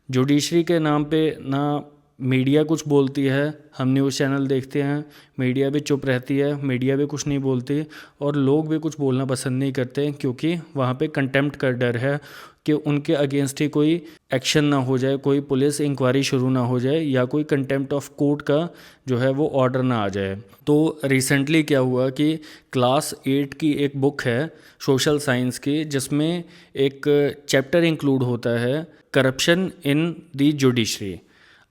Judiciary के नाम पे ना मीडिया कुछ बोलती है, हम न्यूज़ चैनल देखते हैं, मीडिया भी चुप रहती है, मीडिया भी कुछ नहीं बोलती और लोग भी कुछ बोलना पसंद नहीं करते, क्योंकि वहाँ पे कंटेम्प्ट का डर है कि उनके अगेंस्ट ही कोई एक्शन ना हो जाए, कोई पुलिस इंक्वायरी शुरू ना हो जाए या कोई कंटेम्प्ट ऑफ कोर्ट का जो है वो ऑर्डर ना आ जाए। तो रिसेंटली क्या हुआ कि क्लास 8 की एक बुक है सोशल साइंस की, जिसमें एक चैप्टर इंक्लूड होता है करप्शन इन द जुडिशरी।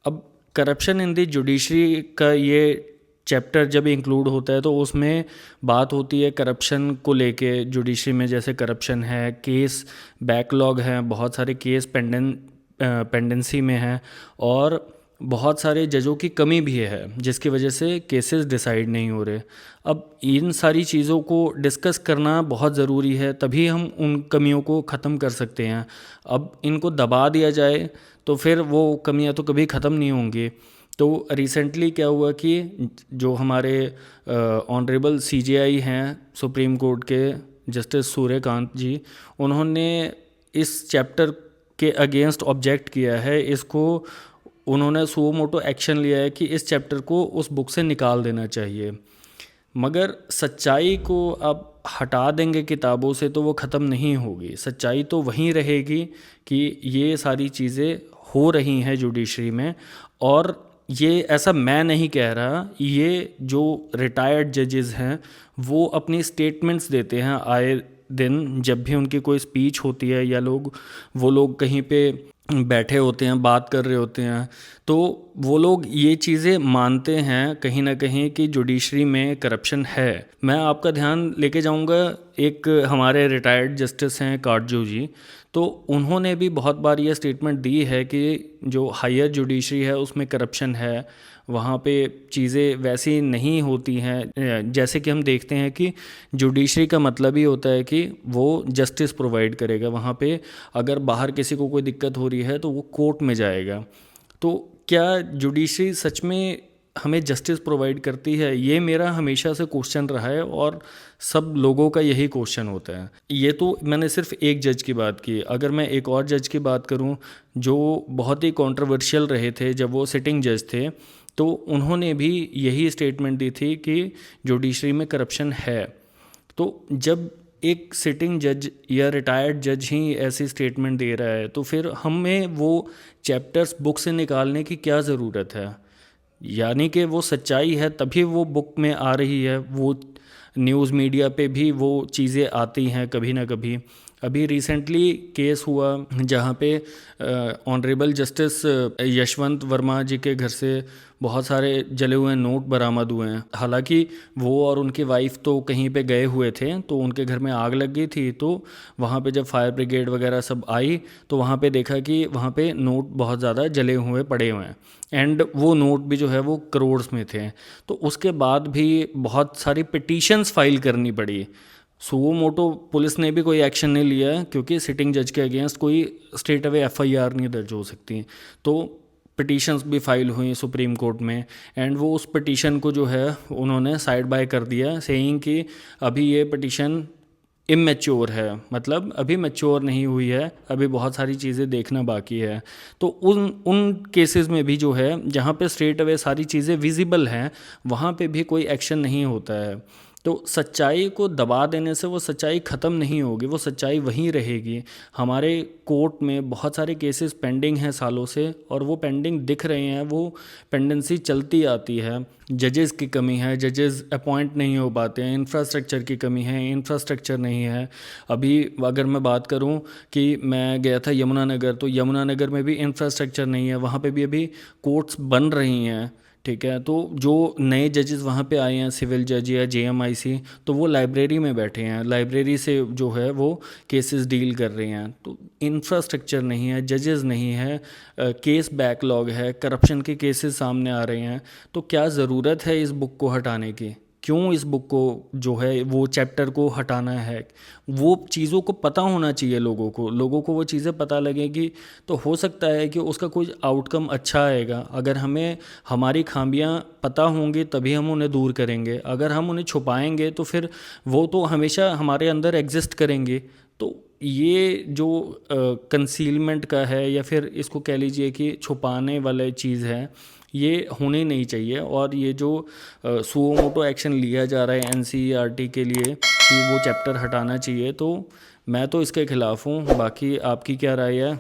अब करप्शन इन द जुडिशरी का ये चैप्टर जब इंक्लूड होता है तो उसमें बात होती है करप्शन को लेके जुडिशरी में, जैसे करप्शन है, केस बैकलॉग है, बहुत सारे केस पेंडेंसी में हैं और बहुत सारे जजों की कमी भी है जिसकी वजह से केसेस डिसाइड नहीं हो रहे। अब इन सारी चीज़ों को डिस्कस करना बहुत ज़रूरी है, तभी हम उन कमियों को ख़त्म कर सकते हैं। अब इनको दबा दिया जाए तो फिर वो कमियां तो कभी ख़त्म नहीं होंगी। तो रिसेंटली क्या हुआ कि जो हमारे ऑनरेबल सीजेआई हैं सुप्रीम कोर्ट के, जस्टिस सूर्यकांत जी, उन्होंने इस चैप्टर के अगेंस्ट ऑब्जेक्ट किया है। इसको उन्होंने सुओ मोटो एक्शन लिया है कि इस चैप्टर को उस बुक से निकाल देना चाहिए। मगर सच्चाई को अब हटा देंगे किताबों से तो वो ख़त्म नहीं होगी, सच्चाई तो वहीं रहेगी कि ये सारी चीज़ें हो रही हैं जुडिशरी में। और ये ऐसा मैं नहीं कह रहा, ये जो रिटायर्ड जजेस हैं वो अपनी स्टेटमेंट्स देते हैं आए दिन, जब भी उनकी कोई स्पीच होती है या वो लोग कहीं पे बैठे होते हैं, बात कर रहे होते हैं, तो वो लोग ये चीज़ें मानते हैं कहीं ना कहीं कि जुडिशरी में करप्शन है। मैं आपका ध्यान लेके जाऊंगा, एक हमारे रिटायर्ड जस्टिस हैं काटजू जी, तो उन्होंने भी बहुत बार ये स्टेटमेंट दी है कि जो हायर जुडिशरी है उसमें करप्शन है, वहाँ पे चीज़ें वैसी नहीं होती हैं। जैसे कि हम देखते हैं कि जुडिशरी का मतलब ही होता है कि वो जस्टिस प्रोवाइड करेगा, वहाँ पे अगर बाहर किसी को कोई दिक्कत हो रही है तो वो कोर्ट में जाएगा। तो क्या जुडिशरी सच में हमें जस्टिस प्रोवाइड करती है? ये मेरा हमेशा से क्वेश्चन रहा है और सब लोगों का यही क्वेश्चन होता है। ये तो मैंने सिर्फ एक जज की बात की, अगर मैं एक और जज की बात करूं जो बहुत ही कंट्रोवर्शियल रहे थे जब वो सिटिंग जज थे, तो उन्होंने भी यही स्टेटमेंट दी थी कि जुडिशरी में करप्शन है। तो जब एक सिटिंग जज या रिटायर्ड जज ही ऐसी स्टेटमेंट दे रहा है तो फिर हमें वो चैप्टर्स बुक से निकालने की क्या ज़रूरत है? यानी कि वो सच्चाई है तभी वो बुक में आ रही है, वो न्यूज़ मीडिया पे भी वो चीज़ें आती हैं कभी ना कभी। अभी रिसेंटली केस हुआ जहाँ पे ऑनरेबल जस्टिस यशवंत वर्मा जी के घर से बहुत सारे जले हुए नोट बरामद हुए हैं। हालांकि वो और उनकी वाइफ तो कहीं पे गए हुए थे, तो उनके घर में आग लग गई थी, तो वहाँ पे जब फायर ब्रिगेड वगैरह सब आई तो वहाँ पे देखा कि वहाँ पे नोट बहुत ज़्यादा जले हुए पड़े हुए हैं, एंड वो नोट भी जो है वो करोड़्स में थे। तो उसके बाद भी बहुत सारी पिटीशंस फाइल करनी पड़ी। सुओ मोटो पुलिस ने भी कोई एक्शन नहीं लिया है क्योंकि सिटिंग जज के अगेंस्ट कोई स्ट्रेट अवे एफआईआर नहीं दर्ज हो सकती। तो पिटीशंस भी फाइल हुई सुप्रीम कोर्ट में, एंड वो उस पिटीशन को जो है उन्होंने साइड बाय कर दिया, सेइंग कि अभी ये पिटीशन इमेच्योर है, मतलब अभी मैच्योर नहीं हुई है, अभी बहुत सारी चीज़ें देखना बाकी है। तो उन उन केसेस में भी जो है जहाँ पे स्ट्रेट अवे सारी चीज़ें विजिबल हैं वहाँ पे भी कोई एक्शन नहीं होता है। तो सच्चाई को दबा देने से वो सच्चाई ख़त्म नहीं होगी, वो सच्चाई वहीं रहेगी। हमारे कोर्ट में बहुत सारे केसेस पेंडिंग हैं सालों से, और वो पेंडिंग दिख रहे हैं, वो पेंडेंसी चलती आती है। जजेस की कमी है, जजेस अपॉइंट नहीं हो पाते हैं, इंफ्रास्ट्रक्चर की कमी है, इंफ्रास्ट्रक्चर नहीं है। अभी अगर मैं बात करूं कि मैं गया था यमुनानगर, तो यमुनानगर में भी इंफ्रास्ट्रक्चर नहीं है, वहाँ पे भी अभी कोर्ट्स बन रही हैं। ठीक है, तो जो नए जजेस वहाँ पे आए हैं, सिविल जज या जेएमआईसी, तो वो लाइब्रेरी में बैठे हैं, लाइब्रेरी से जो है वो केसेस डील कर रहे हैं। तो इंफ्रास्ट्रक्चर नहीं है, जजेस नहीं है, केस बैकलॉग है, करप्शन के केसेस सामने आ रहे हैं। तो क्या ज़रूरत है इस बुक को हटाने की? क्यों इस बुक को जो है वो चैप्टर को हटाना है? वो चीज़ों को पता होना चाहिए लोगों को वो चीज़ें पता लगेगी तो हो सकता है कि उसका कोई आउटकम अच्छा आएगा। अगर हमें हमारी खामियां पता होंगी तभी हम उन्हें दूर करेंगे, अगर हम उन्हें छुपाएंगे तो फिर वो तो हमेशा हमारे अंदर एग्जिस्ट करेंगे। तो ये जो कंसीलमेंट का है या फिर इसको कह लीजिए कि छुपाने वाला चीज़ है, ये होनी नहीं चाहिए। और ये जो सुओ मोटो एक्शन लिया जा रहा है एनसीईआरटी के लिए कि वो चैप्टर हटाना चाहिए, तो मैं तो इसके ख़िलाफ़ हूँ। बाकी आपकी क्या राय है?